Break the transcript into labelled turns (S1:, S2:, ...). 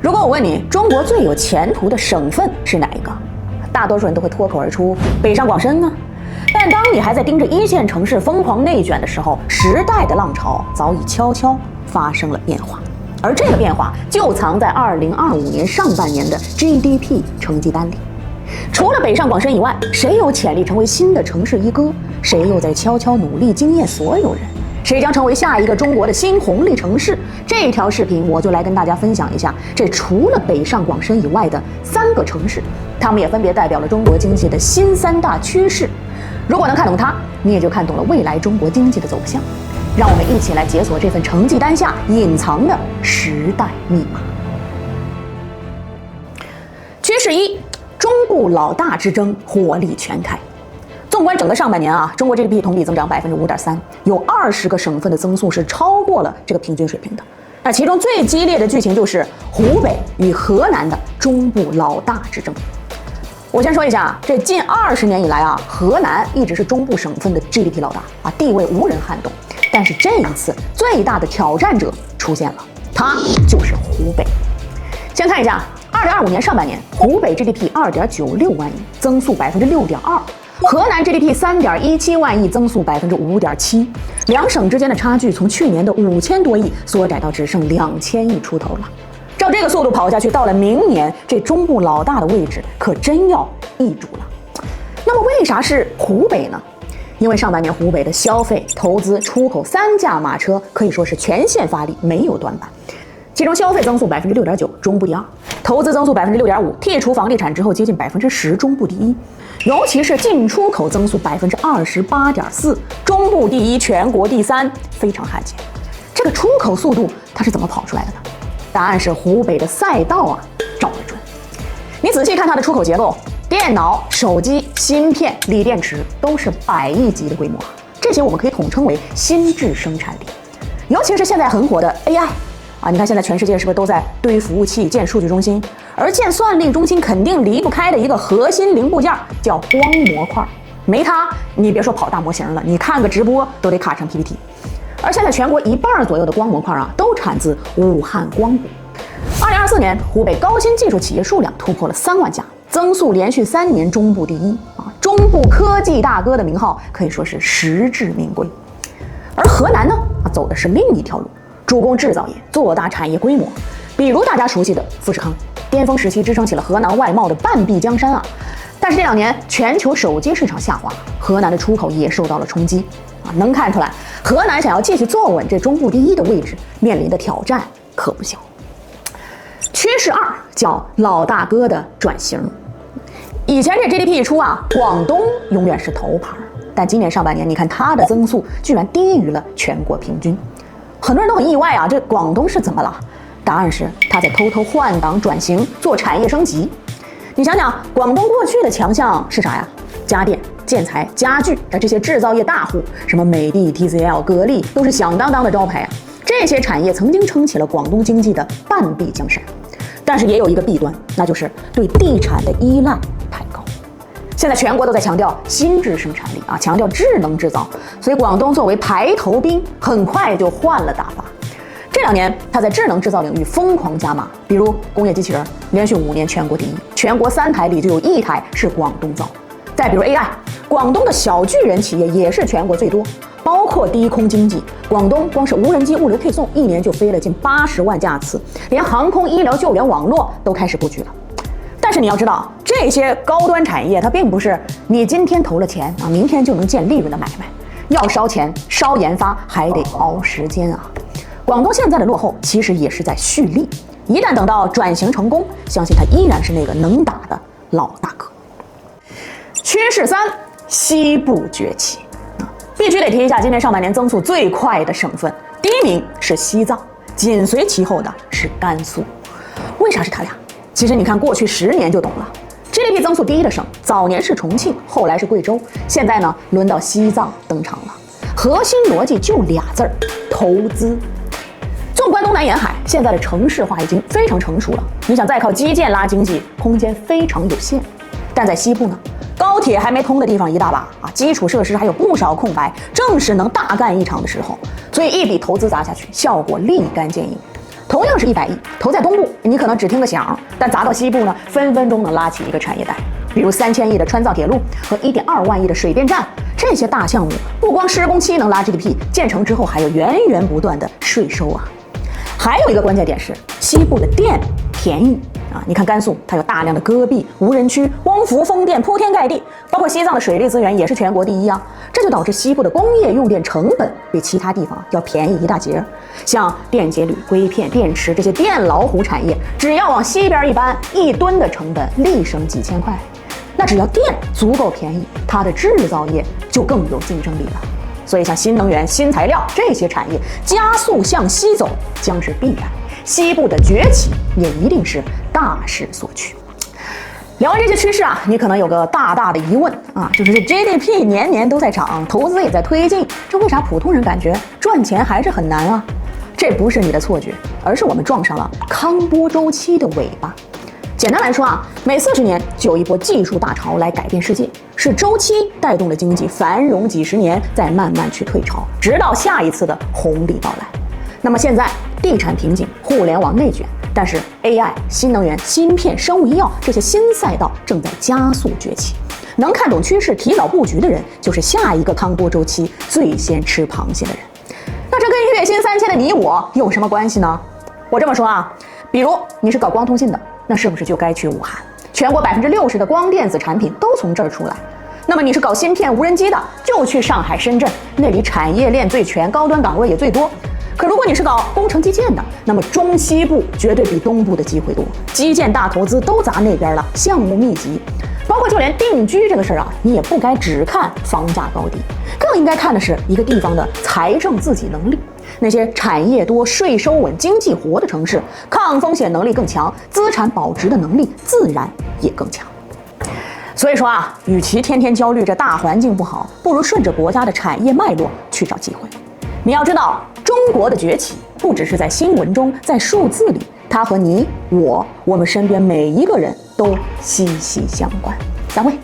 S1: 如果我问你，中国最有前途的省份是哪一个？大多数人都会脱口而出北上广深啊。但当你还在盯着一线城市疯狂内卷的时候，时代的浪潮早已悄悄发生了变化。而这个变化就藏在2025年上半年的 GDP 成绩单里。除了北上广深以外，谁有潜力成为新的城市一哥？谁又在悄悄努力惊艳所有人？谁将成为下一个中国的新红利城市？这条视频我就来跟大家分享一下，这除了北上广深以外的3个城市，它们也分别代表了中国经济的新3大趋势。如果能看懂它，你也就看懂了未来中国经济的走向。让我们一起来解锁这份成绩单下隐藏的时代密码。趋势1：中部老大之争火力全开。纵观整个上半年啊，中国 GDP 同比增长5.3%，有20个省份的增速是超过了这个平均水平的。那其中最激烈的剧情就是湖北与河南的中部老大之争。我先说一下，这近20年以来啊，河南一直是中部省份的 GDP 老大啊，地位无人撼动。但是这一次最大的挑战者出现了，他就是湖北。先看一下，2025年上半年，湖北 GDP 2.96万亿，增速6.2%。河南 GDP 3.17万亿，增速5.7%，两省之间的差距从去年的5000多亿缩窄到只剩2000亿出头了。照这个速度跑下去，到了明年，这中部老大的位置可真要易主了。那么为啥是湖北呢？因为上半年湖北的消费、投资、出口3驾马车可以说是全线发力，没有短板。其中消费增速6.9%，中部第2；投资增速6.5%，剔除房地产之后接近10%，中部第1。尤其是进出口增速28.4%，中部第1，全国第3，非常罕见。这个出口速度它是怎么跑出来的呢？答案是湖北的赛道啊找得准。你仔细看它的出口结构，电脑、手机、芯片、锂电池都是100亿级的规模，这些我们可以统称为心智生产力。尤其是现在很火的 AI。你看现在全世界是不是都在堆服务器、建数据中心？而建算力中心肯定离不开的一个核心零部件叫光模块，没它，你别说跑大模型了，你看个直播都得卡成 PPT。而现在全国1半左右的光模块都产自武汉光谷。2024年，湖北高新技术企业数量突破了3万家，增速连续3年中部第1中部科技大哥的名号可以说是实至名归。而河南呢，走的是另一条路。主攻制造业，做大产业规模，比如大家熟悉的富士康，巅峰时期支撑起了河南外贸的半壁江山啊。但是这2年全球手机市场下滑，河南的出口也受到了冲击啊。能看出来，河南想要继续坐稳这中部第1的位置，面临的挑战可不小。趋势2叫老大哥的转型。以前这 GDP 一出广东永远是头牌，但今年上半年，你看它的增速居然低于了全国平均。很多人都很意外这广东是怎么了？答案是他在偷偷换挡转型，做产业升级。你想想，广东过去的强项是啥呀？家电、建材、家具的这些制造业大户，什么美的、TCL、格力都是响当当的招牌这些产业曾经撑起了广东经济的半壁江山。但是也有一个弊端，那就是对地产的依赖太高。现在全国都在强调心智生产力强调智能制造，所以广东作为排头兵，很快就换了打法。这2年，它在智能制造领域疯狂加码，比如工业机器人，连续5年全国第1，全国3台里就有1台是广东造。再比如 AI， 广东的小巨人企业也是全国最多，包括低空经济，广东光是无人机物流配送，1年就飞了近80万架次，连航空医疗救援网络都开始布局了。但是你要知道，这些高端产业它并不是你今天投了钱明天就能见利润的买卖，要烧钱、烧研发还得熬时间广东现在的落后其实也是在蓄力，一旦等到转型成功，相信它依然是那个能打的老大哥。趋势3：西部崛起。必须得提一下今年上半年增速最快的省份，第1名是西藏，紧随其后的是甘肃。为啥是他俩？其实你看过去10年就懂了。GDP 增速第1的省，早年是重庆，后来是贵州，现在呢轮到西藏登场了。核心逻辑就2字儿：投资。纵观东南沿海，现在的城市化已经非常成熟了，你想再靠基建拉经济，空间非常有限。但在西部呢，高铁还没通的地方一大把基础设施还有不少空白，正是能大干一场的时候。所以一笔投资砸下去，效果立竿见影。同样是100亿，投在东部，你可能只听个响，但砸到西部呢，分分钟能拉起一个产业带。比如3000亿的川藏铁路和1.2万亿的水电站，这些大项目不光施工期能拉 GDP， 建成之后还有源源不断的税收啊。还有一个关键点是，西部的电便宜啊！你看甘肃，它有大量的戈壁、无人区、光伏、风电铺天盖地，包括西藏的水利资源也是全国第一啊！这就导致西部的工业用电成本比其他地方要便宜一大截。像电解铝、硅片、电池这些电老虎产业，只要往西边一搬，1吨的成本立省几千块。那只要电足够便宜，它的制造业就更有竞争力了。所以像新能源、新材料这些产业加速向西走将是必然，西部的崛起也一定是大势所趋。聊完这些趋势啊，你可能有个大大的疑问啊，就是这 GDP 年年都在涨，投资也在推进，这为啥普通人感觉赚钱还是很难啊？这不是你的错觉，而是我们撞上了康波周期的尾巴。简单来说啊，每40年就有一波技术大潮来改变世界，是周期带动了经济繁荣几十年，再慢慢去退潮，直到下一次的红利到来。那么现在地产瓶颈，互联网内卷，但是 AI、新能源、芯片、生物医药这些新赛道正在加速崛起。能看懂趋势、提早布局的人，就是下一个康波周期最先吃螃蟹的人。那这跟月薪3000的你我有什么关系呢？我这么说啊，比如你是搞光通信的，那是不是就该去武汉？全国60%的光电子产品都从这儿出来。那么你是搞芯片、无人机的，就去上海、深圳，那里产业链最全，高端岗位也最多。可如果你是搞工程基建的，那么中西部绝对比东部的机会多，基建大投资都砸那边了，项目密集。包括就连定居这个事儿啊，你也不该只看房价高低，更应该看的是一个地方的财政自给能力。那些产业多、税收稳、经济活的城市，抗风险能力更强，资产保值的能力自然也更强。所以说啊，与其天天焦虑这大环境不好，不如顺着国家的产业脉络去找机会。你要知道，中国的崛起不只是在新闻中，在数字里，它和你我们身边每一个人都息息相关。散会。